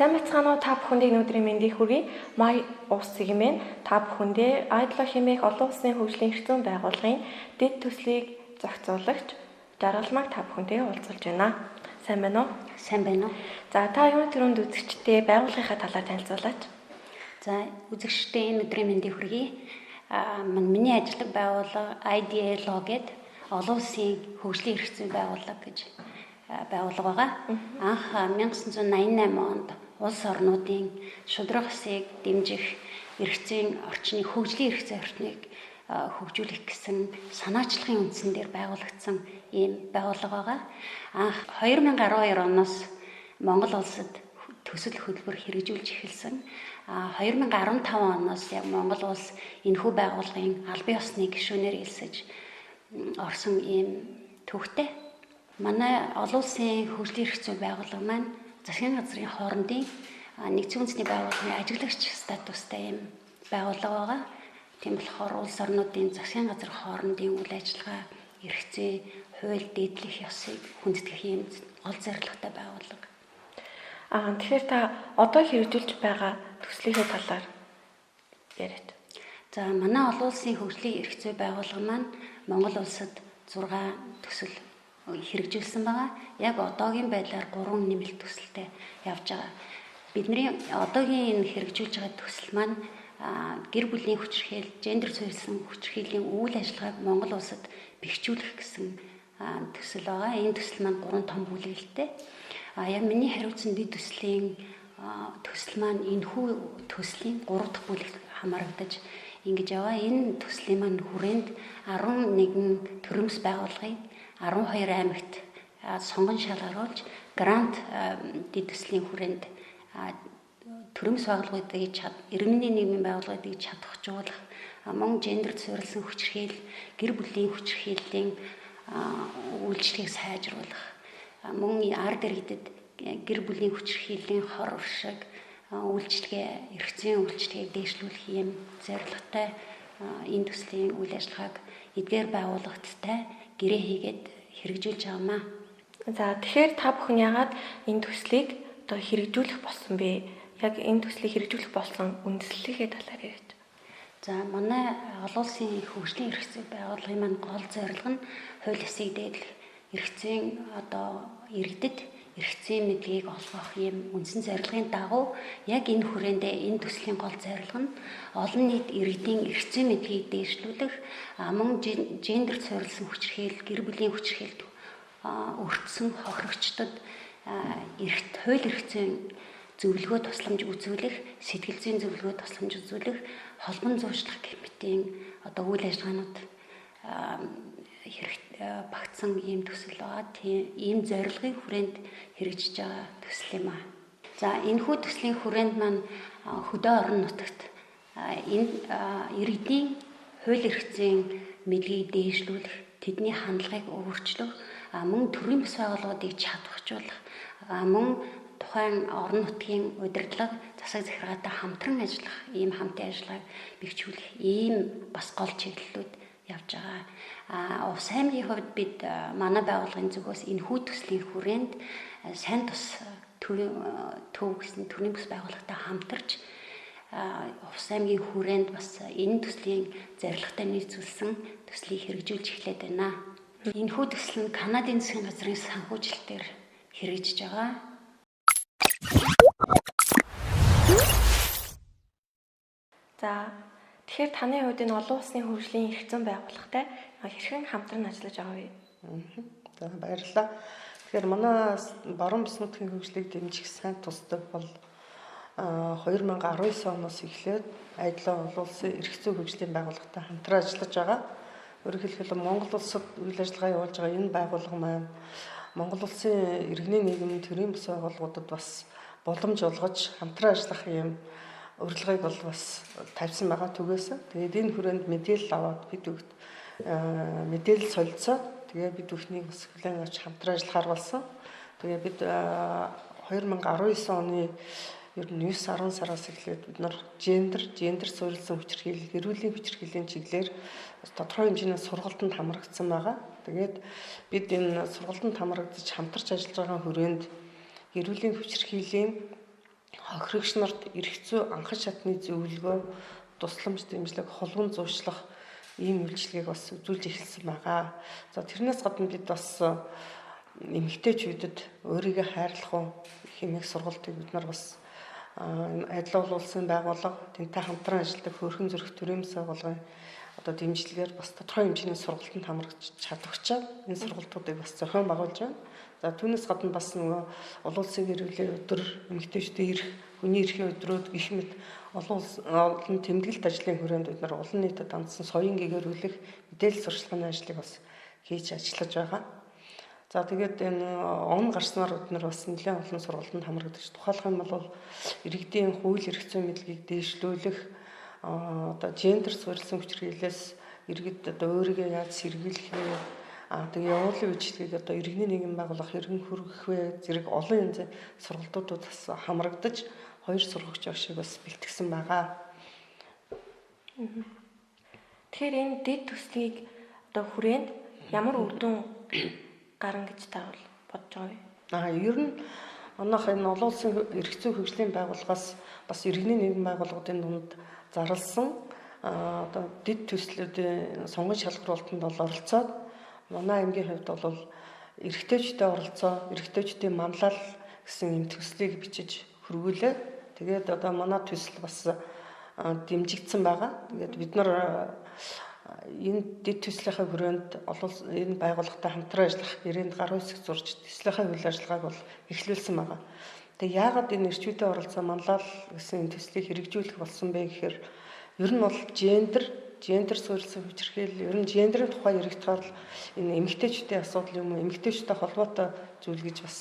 Сайн бацгаана уу та бүхэндээ өнөөдрийн мэндийг хүргэе. Май улс сегмент та бүхэндээ Айдлоо хэмээх олон улсын хөгжлийн эрх зүйн байгууллагын дэд төслийг зохицуулагч Жаргалмаг та бүхэнтэй уулзалж байна. Сайн байна уу? Сайн байна уу? За та юуны төрөнд үзэгчдээ байгууллагынхаа талаар танилцуулаач. За үзэгчдээ энэ өдрийн мэндийг хүргэе. Миний ажилладаг байгууллага IDLO гэдэг олон улсын хөгжлийн эрх зүйн байгууллага гэж байгууллага байгаа. Анх 1988 онд улс орнуудын шударга усыг дэмжих эрх зүйн орчны хөгжлийн эрх зүйн орчныг хөгжүүлэх гэсэн санаачлагын үндсэн дээр байгуулагдсан ийм байгууллага байгаа. Анх 2012 оноос Монгол улсад төсөл хөтөлбөр хэрэгжүүлж эхэлсэн. 2015 оноос яг Монгол улс энэхүү байгууллагын албан ёсны гишүүнээр элсэж орсон ийм төвхтэй. Манай олон улсын хөгжлийн эрх зүйн байгууллага маань засгийн газрын хоорондын нэгдсэн үндэсний байгууллагын ажиглагч статустай ийм байгууллага байгаа. Тийм болохоор улс орнуудын засгийн газар хоорондын үйл ажиллагаа, эрх зүй, хууль, дэдлэх ёсыг хүндэтгэх ийм гол зорилготой байгууллага. Тэгэхээр та одоо хэрэгжүүлж байгаа төслийнхээ талаар яриач. За манай олон улсын хөгжлийн эрх зүйн байгууллага маань Монгол улсад 6 төсөл хэрэгжүүлсэн байгаа. Яг одоогийн байдлаар 3 нэмэлт төсөлтэй явж байгаа. Бидний одоогийн энэ хэрэгжүүлж байгаа төсөл маань гэр бүлийн хүчирхийл, гендер суурилсан хүчирхийллийн үйл ажиллагааг Монгол улсад бэхжүүлэх гэсэн төсөл байгаа. Энэ төсөл маань 3 том бүлэглэлтэй. Яг миний хариуцсан дэд төслийн төсөл маань энэхүү төслийн 3 дахь бүлэгт хамаарагдаж ингэж яваа. Энэ төслийн маань хүрээнд 11 төрөмс байгууллагын 12 аймагт сонгон шалгаруулж грант дэд төслийн хүрээнд төрөмс байгууллагуудыг иргэний нийгмийн байгууллагуудыг чадахжуулах, мөн гендерт суурилсан хүчирхийл, гэр бүлийн хүчирхийллийн үйлчлэгийг сайжруулах, мөн ард иргэдэд гэр бүлийн хүчирхийллийн хор уршиг үйлчлэгээ, эрх зүйн үйлчлэгийг дэвшлүүлэх ийм зорилготой энэ төслийн үйл ажиллагааг эдгээр байгууллагаттай гэрээ хийгээд хэрэгжүүлж байгаамаа. За тэгэхээр та бүхэн яагаад энэ төслийг одоо хэрэгжүүлэх болсон бэ? Яг энэ төслийг хэрэгжүүлэх болсон үндэслэлийнхээ талаар яриач. За манай олон улсын хөгжлийн эрх зүйн байгууллагын маань гол зорилго нь хууль ёсыг дээдлэх, эрх зүйн одоо иргэдэд эрх зүйн мэдлэгийг олгох ийм үндсэн зорилгын дагуу яг энэ хүрээндээ энэ төслийн гол зорилго нь олон нийт иргэдийн эрх зүйн мэдлэгийг дээшлүүлэх, мөн гендерт суурилсан хүчирхийл, гэр бүлийн хүчирхийлд өртсөн хохирогчдод хууль эрх зүйн зөвлөгөө тусламж үзүүлэх, сэтгэл зүйн зөвлөгөө тусламж үзүүлэх, холбон зуучлах комитетийн одоо үйл ажиллагаанууд багтсан ийм төсөл байгаа. Тийм ийм зорилгын хүрээнд хэрэгжиж байгаа төсөл юм аа. За энэхүү төслийн хүрээнд маань хөдөө орон нутагт энэ иргэдийн хууль эрх зүйн мэдлэгийг дээшлүүлэх, тэдний хандлагыг өөрчлөх, мөн төрийн бас байгууллагуудыг чадваржуулах, мөн тухайн орон нутгийн удирдлага, засаг захиргаатай хамтран ажиллах, ийм хамтын ажиллагааг бэхжүүлэх ийм бас гол чиглэлүүд явж байгаа. Увс аймгийн хувьд бид манай байгууллагын зүгээс энэхүү төслийн хүрээнд сайн тус төв гэсэн төрийн бас байгууллагатай хамтарч Увс аймгийн хүрээнд бас энэ төслийн зорилготой нийцүүлсэн төслийг хэрэгжүүлж эхлэв байна. Энэхүү төсөл нь Канадын засгийн газрын санхүүжилтээр хэрэгжиж байгаа. За тэгэхээр таны хувьд энэ олон улсын хөгжлийн эрх зүйн байгууллагатай хэрхэн хамтран ажиллаж байгаа вэ? За баярлалаа. Тэгэхээр манай баруун бүс нутгийн хөгжлийг дэмжих сайн тусдаг бол 2019 оноос эхлээд Айдлоо олон улсын эрх зүйн хөгжлийн байгууллагатай хамтран ажиллаж байгаа. Өөрөөр хэлбэл Монгол улсад үйл ажиллагаа явуулж байгаа энэ байгууллага маань Монгол улсын иргэний нийгмийн төрийн бас байгууллагуудад бас боломж олгож хамтран ажиллах юм урилгыг бол бас тавьсан байгаа түгээсэн. Тэгээд энэ хүрээнд мэдээлэл аваад бид бүгд мэдээлэл солилцоод тэгээд бид бүхнийг бас хүлээн авч хамтран ажиллахаар болсон. Тэгээд бид 2019 оны ер нь 9-10 сараас эхлээд бид нар гендер суурилсан хүчирхийлэл, гэр бүлийн хүчирхийллийн чиглэлээр тодорхой хэмжээний сургалтанд хамрагдсан байгаа. Тэгээд бид энэ сургалтанд хамрагдаж хамтарч ажиллаж байгаа хүрээнд гэр бүлийн хүчирхийллийн хохирогч нарт эрх зүй анхан шатны зөвлөгөө, тусламж дэмжлэг, холбон зуршлах ийм үйлчилгээг бас үзүүлж эхэлсэн байгаа. За тэрнээс гадна бид бас эмэгтэйчүүдэд өөрийгөө хайрлах уу хэмээх сургалтыг бид нар бас Айдал улсын байгууллага, тэнтэй хамтран ажилладаг хөөрхөн зүрх төрийн байгууллагын одоо дэмжлэгээр бас тодорхой хэмжээний сургалтанд хамрагдаж чадварчаа энэ сургалтуудыг бас зохион байгуулж байна. За түүнээс гадна бас нөгөө олон улсын гэр бүлийн өдөр, эмэгтэйчүүдийн эрх, хүний эрхийн өдрүүд гэх мэт олон тэмдэглэлт ажлын хүрээнд бид нар олон нийтэд хандсан соён гэгэрүүлэх мэдээлэл сурчлагын ажлыг бас хийж ажиллаж байгаа. За тэгээд энэ он гарснаар бид нар бас нэлээд олон сургалтанд хамрагдаж тухайлах юм бол иргэдийн хууль эрх зүйн мэдлэгийг дээшлүүлэх одоо гендер суурилсан хүчирхийлэлээс иргэд одоо өөрийгөө яаж сэргийлэх вэ? Тэгээ явуулын үйлчлэгийг одоо иргэний нийгэм байгуулах хэрхэн хүргэх вэ? Зэрэг олон янзын сургалтуудад бас хамрагдаж 2 сургагч багшийг бас бэлтгэсэн байгаа. Тэгэхээр энэ дэд төслийг одоо хүрээнд ямар үр дүн гарна гэж та бодож байгаа вэ? Ер нь манайх энэ олон улсын эрх зүйн хөгжлийн байгууллагаас бас иргэний нийгэм байгууллагын дунд зарласан одоо дэд төслүүдийн сонгон шалгаруулалтанд бол оролцоод манай аймгийн хувьд бол эрэгтэйчүүдтэй оролцоо, эрэгтэйчүүдийн манлал гэсэн юм төслийг бичиж хөрвүүлээ. Тэгээд одоо манай төсөл бас дэмжигдсэн байгаа. Тэгээд бид нар энэ дэд төслийнхаа хүрээнд энэ байгууллагатай хамтран ажиллах гэрээнд гар үсэг зурж төслийнхаа үйл ажиллагааг бол эхлүүлсэн байгаа. Тэгээ яагаад энэ эрчүүдийн оролцоо манлал гэсэн энэ төслийг хэрэгжүүлэх болсон бэ гэхээр ер нь бол гендер суурилсан хүчирхийлэл ер нь гендерийн тухай ярих тохиол энэ эмэгтэйчүүдийн асуудал юм уу эмэгтэйчүүдтэй холбоотой зүйл гэж бас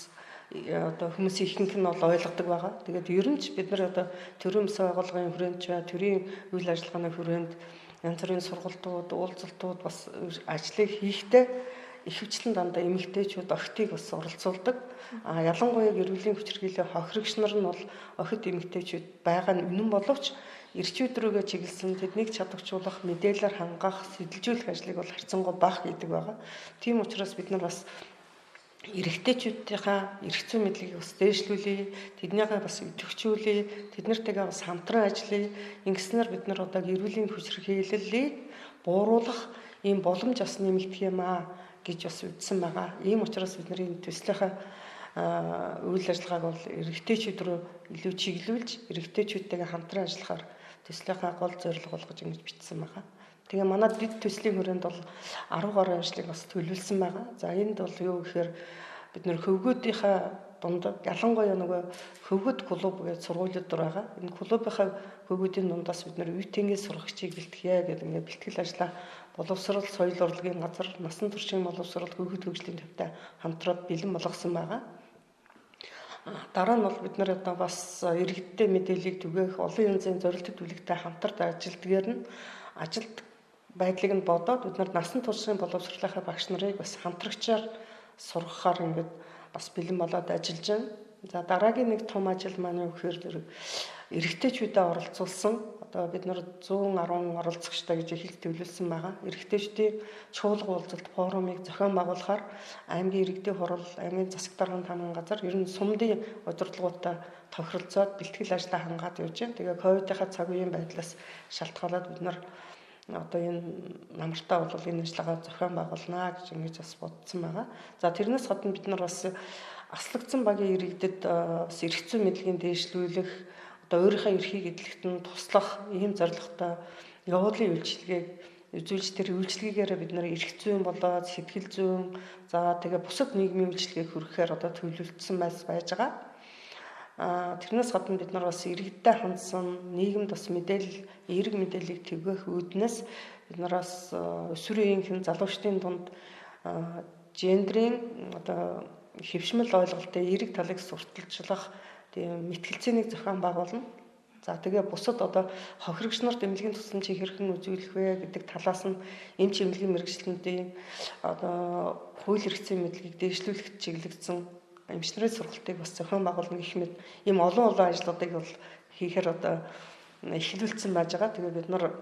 одоо хүмүүсийн ихэнх нь бол ойлгодог байгаа. Тэгээд ер нь ч бид нар одоо төрийн бас байгууллагын хүрээнд төрийн үйл ажиллагааны хүрээнд янз бүрийн сургалтууд, уулзалтууд бас ажлыг хийхдээ ихэвчлэн дандаа эмэгтэйчүүд охидыг бас оролцуулдаг. Ялангуяа гэр бүлийн хүчирхийллийн хохирогч нар нь бол охид эмэгтэйчүүд байгаа нь үнэн боловч эрчүүд рүүгээ чиглэсэн тэднийг чадварчуулах, мэдээлэлээр хангах, сэдэлжүүлэх ажлыг бол харьцангуй бага хийдэг байгаа. Тийм учраас бид нар бас эрэгтэйчүүдийнхаа эрх зүйн мэдлэгийг бас дээшлүүлээ, тэднийгээ бас идэвхжүүлээ, тэднэртэйгээ бас хамтран ажиллая. Ингэснээр бид нар одоо гэр бүлийн хүчирхийллийг бууруулах ийм боломж бас нэмэгдэх юм аа гэж бас үзсэн байгаа. Ийм учраас бидний төслийнхаа үйл ажиллагааг бол эрэгтэйчүүд рүү илүү чиглүүлж, эрэгтэйчүүдтэйгээ хамтран ажиллахаар төслийнхаа гол зорилго болгож ингэж бичсэн байгаа. Тэгээ манай дэд төслийн хүрээнд бол 10 гаруй ажлыг бас төлөвлөсөн байгаа. За энд бол юу гэхээр бид нэр хөвгүүдийнхаа дунд ялангуяа нөгөө хөвгөд клуб гэж сургуулиуд байгаа. Энэ клубийнхаа хөвгүүдийн дундаас бид нэр ÜТН-ийн сургагчийг бэлтгэе гэдэг ингээд бэлтгэл ажлаа боловсрол соёл урлагийн газар, насан туршийн боловсрол хөвгөд хөгжлийн төвтэй хамтраад бэлэн болгосон байгаа. Дараа нь бол бид нэр одоо бас иргэдтэй мэдээллийг түгээх олон янзын зорилт төлөвлөгтэй хамтарч ажилдгээр нь ажилд байдлыг нь бодоод бид нар насан туршийн боловсролынхаа багш нарыг бас хамтрагчаар сургахаар ингээд бас бэлэн болоод ажиллаж байна. За дараагийн нэг том ажил маань юу гэхээр эрэгтэйчүүдэд оролцуулсан одоо бид нар 110 оролцогчтой гэж их төлөвлөсөн байгаа. Эрэгтэйчүүдийн чуулга уулзалт форумыг зохион байгуулахаар аймгийн иргэдийн хурал, аймгийн засаг даргын тамгын газар ер нь сумдын удирдлагуудтай тохиролцоод бэлтгэл ажлаа хангаад явж байна. Тэгээ ковидынхаа цаг үеийн байдлаас шалтгаалаад бид нар одоо энэ намартаа бол энэ ажиллагаа зохион байгуулнаа гэж ингэж бас бодсон байгаа. За тэрнээс гадна бид нар бас аслагдсан багийн иргэдэд бас эрх зүйн мэдлэгийн дээшлүүлэх одоо өөрийнхөө эрхийг эдлэхтэн туслах ийм зорилготой явуулын үйлчилгээг үзүүлж тэр үйлчилгээгээр бид нар эрх зүйн болоод сэтгэл зүйн за тэгээ бусад нийгмийн үйлчилгээг хүргэхээр одоо төлөвлөсөн байж байгаа. Тэрнээс гадна бид нар бас иргэдтэй хандсан нийгэмд бас мэдээлэл, эерэг мэдээллийг түгэх үүднээс бид нараас өсвөрийнхэн залуучдын дунд гендрийн одоо хэвшмэл ойлголтын эерэг талыг сурталчлах тийм мэтгэлцээнийг зохион байгуулна. За тэгээ бусад одоо хохирогч нарт эмнэлгийн тусламжийг хэрхэн үзүүлэх вэ гэдэг талаас нь эмч эмнэлгийн мэргэжилтнүүдийн одоо хууль эрх зүйн мэдлэгийг дээшлүүлэхэд чиглэгдсэн эмч нарын сургалтыг бас зохион байгуулна гэх мэт ийм олон ажлуудыг бол хийхээр одоо эхлүүлсэн байж байгаа. Тэгээ бид нар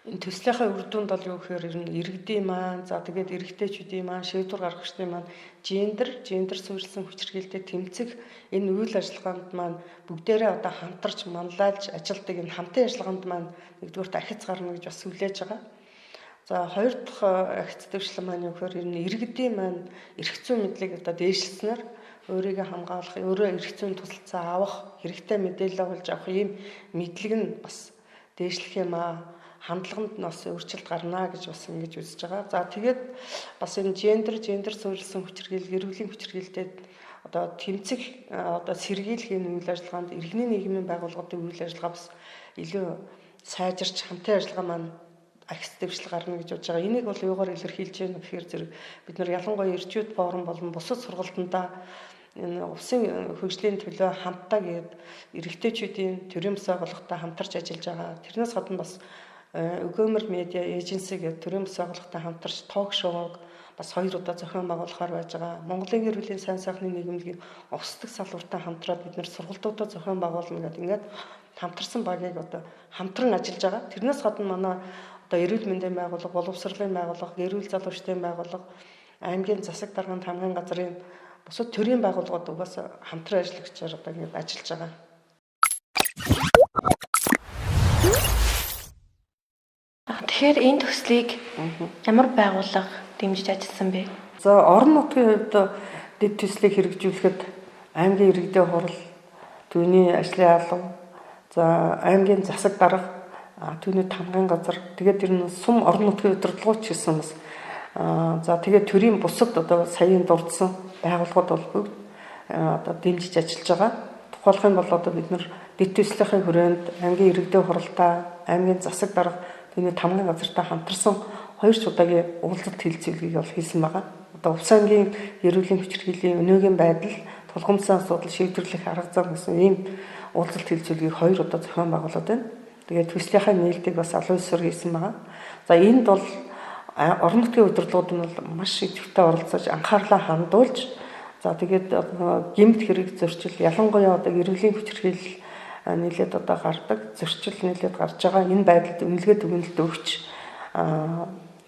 Энэ төслийнхаа үр дүнд бол юу гэхээр ер нь иргэдийн маань за тэгээд эрэгтэйчүүдийн маань шийдвэр гаргагчдын маань гендер суурилсан хүчирхийлэлтэд тэмцэх энэ үйл ажиллагаанд маань бүгдээрээ одоо хамтарч манлайлж ажилдаг энэ хамтын ажиллагаанд маань нэгдүгürt ахиц гарна гэж бас хүлээж байгаа. За хоёр дахь ахиц дэвшлэн маань юу гэхээр ер нь иргэдийн маань эрх зүйн мэдлийг одоо дээшлснээр өөрийгөө хамгаалах, өөрөө эрх зүйн тусалцаа авах, хэрэгтэй мэдээлэл олж авах ийм мэдлэг нь бас дээшлэх юм аа. Хандлаганд нь бас өөрчлөлт гарна гэж бас ингэж үзэж байгаа. За тэгээд бас энэ гендер суурилсан хүчирхийлэл, гэр бүлийн хүчирхийлэлтэд одоо тэмцэх одоо сэргийлэх энэ үйл ажиллагаанд иргэний нийгмийн байгууллагуудын үйл ажиллагаа бас илүү сайжирч хамтын ажиллагаа маань ахиц дэвшил гарна гэж бодож байгаа. Энийг бол юугаар илэрхийлж байна гэхээр зэрэг бид нар ялангуяа ирчүүд форум болон бусад сургалтандаа энэ улсын хөгжлийн төлөө хамтдаа гээд эрэгтэйчүүдийн төрийн бас байгууллагатай хамтарч ажиллаж байгаа. Тэрнээс гадна бас Өгөөмөр медиа эйженси гэдэг төрийн бас байгууллагатай хамтарч ток шоуг бас 2 удаа зохион байгуулахаар байж байгаа. Монголын гэр бүлийн сайн сайхны нийгэмлэгийн овсдог салбартай хамтраад бид нэр сургалтуудаа зохион байгуулна гэдэг ингээд хамтарсан багийг одоо хамтран ажиллаж байгаа. Тэрнээс гадна манай одоо эрүүл мэндийн байгууллага, боловсролын байгууллага, гэр бүл залуучдын байгууллага, аймгийн засаг дарганд хамгийн газрын бусад төрийн байгууллагууд угаасаа хамтран ажиллагчаар одоо ингээд ажиллаж байгаа. Тэгэхээр энэ төслийг ямар байгууллага дэмжиж ажилласан бэ? За орон нутгийн хувьд дэд төслийг хэрэгжүүлэхэд аймгийн иргэдийн хурал, түүний ажлын алба, за аймгийн засаг дарга, түүний тамгын газар, тэгээд ер нь сум орон нутгийн удирдлагууч гэсэн бас за тэгээд төрийн бусад одоо саяын дурдсан байгууллагууд бол бүгд одоо дэмжиж ажиллаж байгаа. Тухайлх юм бол одоо бид нар дэд төслийнхээ хүрээнд аймгийн иргэдийн хуралтай, аймгийн засаг дарга, түүний тамгын газартай хамтарсан 2 удаагийн уулзалт хэлцүүлгийг бол хийсэн байгаа. Одоо Увс аймгийн эрүүлийн хүчирхийллийн өнөөгийн байдал, тулгымсан асуудал шийдвэрлэх арга зам гэсэн ийм уулзалт хэлцүүлгийг 2 удаа зохион байгуулад байна. Тэгээд төслийнхаа нээлтийг бас олон улсаар хийсэн байгаа. За энд бол орон нутгийн удирдлагууд нь бол маш идэвхтэй оролцож анхаарлаа хандуулж за тэгээд гэмт хэрэг зөрчил ялангуяа одоо эрүүлийн хүчирхийлэл нийлээд одоо гардаг зөрчил нийлээд гарч байгаа энэ байдалд үнэлгээ дүгнэлт өгч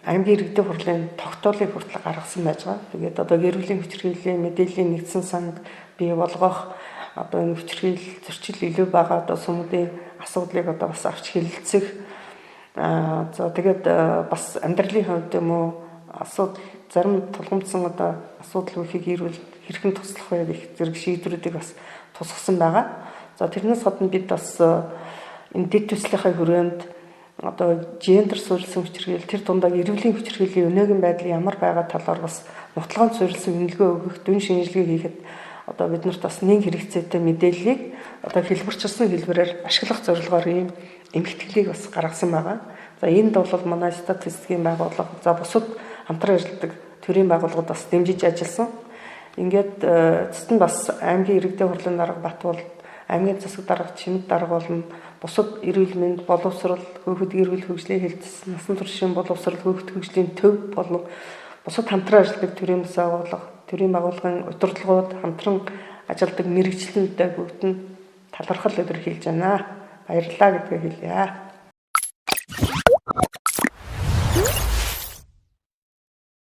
аймгийн иргэдийн хурлын тогтоолыг хүртэл гаргасан байж байгаа. Тэгээд одоо гэр бүлийн хүчирхийллийн мэдээллийн нэгдсэн санг бий болгох одоо энэ хүчирхийлэл зөрчил илүү байгаа одоо сүмүүдийн асуудлыг одоо бас авч хэлэлцэх за тэгээд бас амьдралын хувьд юм уу асуудал зарим тулгымдсан одоо асуудал үхийг ирүүл хэрхэн туслах вэ гэх зэрэг шийдвэрүүдийг бас тусгасан байгаа. За тэрнээс гадна бид бас энэ дэд төслийнхаа хүрээнд одоо гендер суурилсан хүчирхийлэл тэр дундаа эрүүлийн хүчирхийллийн өнөөгийн байдал ямар байгаа талаар бас нотолгоонд суурилсан үнэлгээ өгөх, дүн шинжилгээ хийхэд одоо бид нарт бас нэг хэрэгцээтэй мэдээллийг одоо хэлбэрчилсэн хэлбэрээр ашиглах зорилгоор ийм эмхэтгэлийг бас гаргасан байгаа. За энд бол манай статистикийн байгууллага, за бусад хамтран ажилладаг төрийн байгууллагууд бас дэмжиж ажилласан. Ингээд эцэст нь бас аймгийн иргэдийн хурлын дарга Батбол, аймгийн засаг дарга Чимэг дарга болон бусад эрүүл мэнд, боловсрол, хүүхэд гэр бүл хөгжлийн хэлтс, насан туршийн боловсрол, хүүхэд хөгжлийн төв болон бусад хамтран ажилладаг төрийн бас байгууллага, төрийн байгууллагын удирдлагууд хамтран ажилладаг мэрэгчлэнтэй бүгд нь талархал илэрхийлж байна. Баярлалаа гэдгээ хэлье.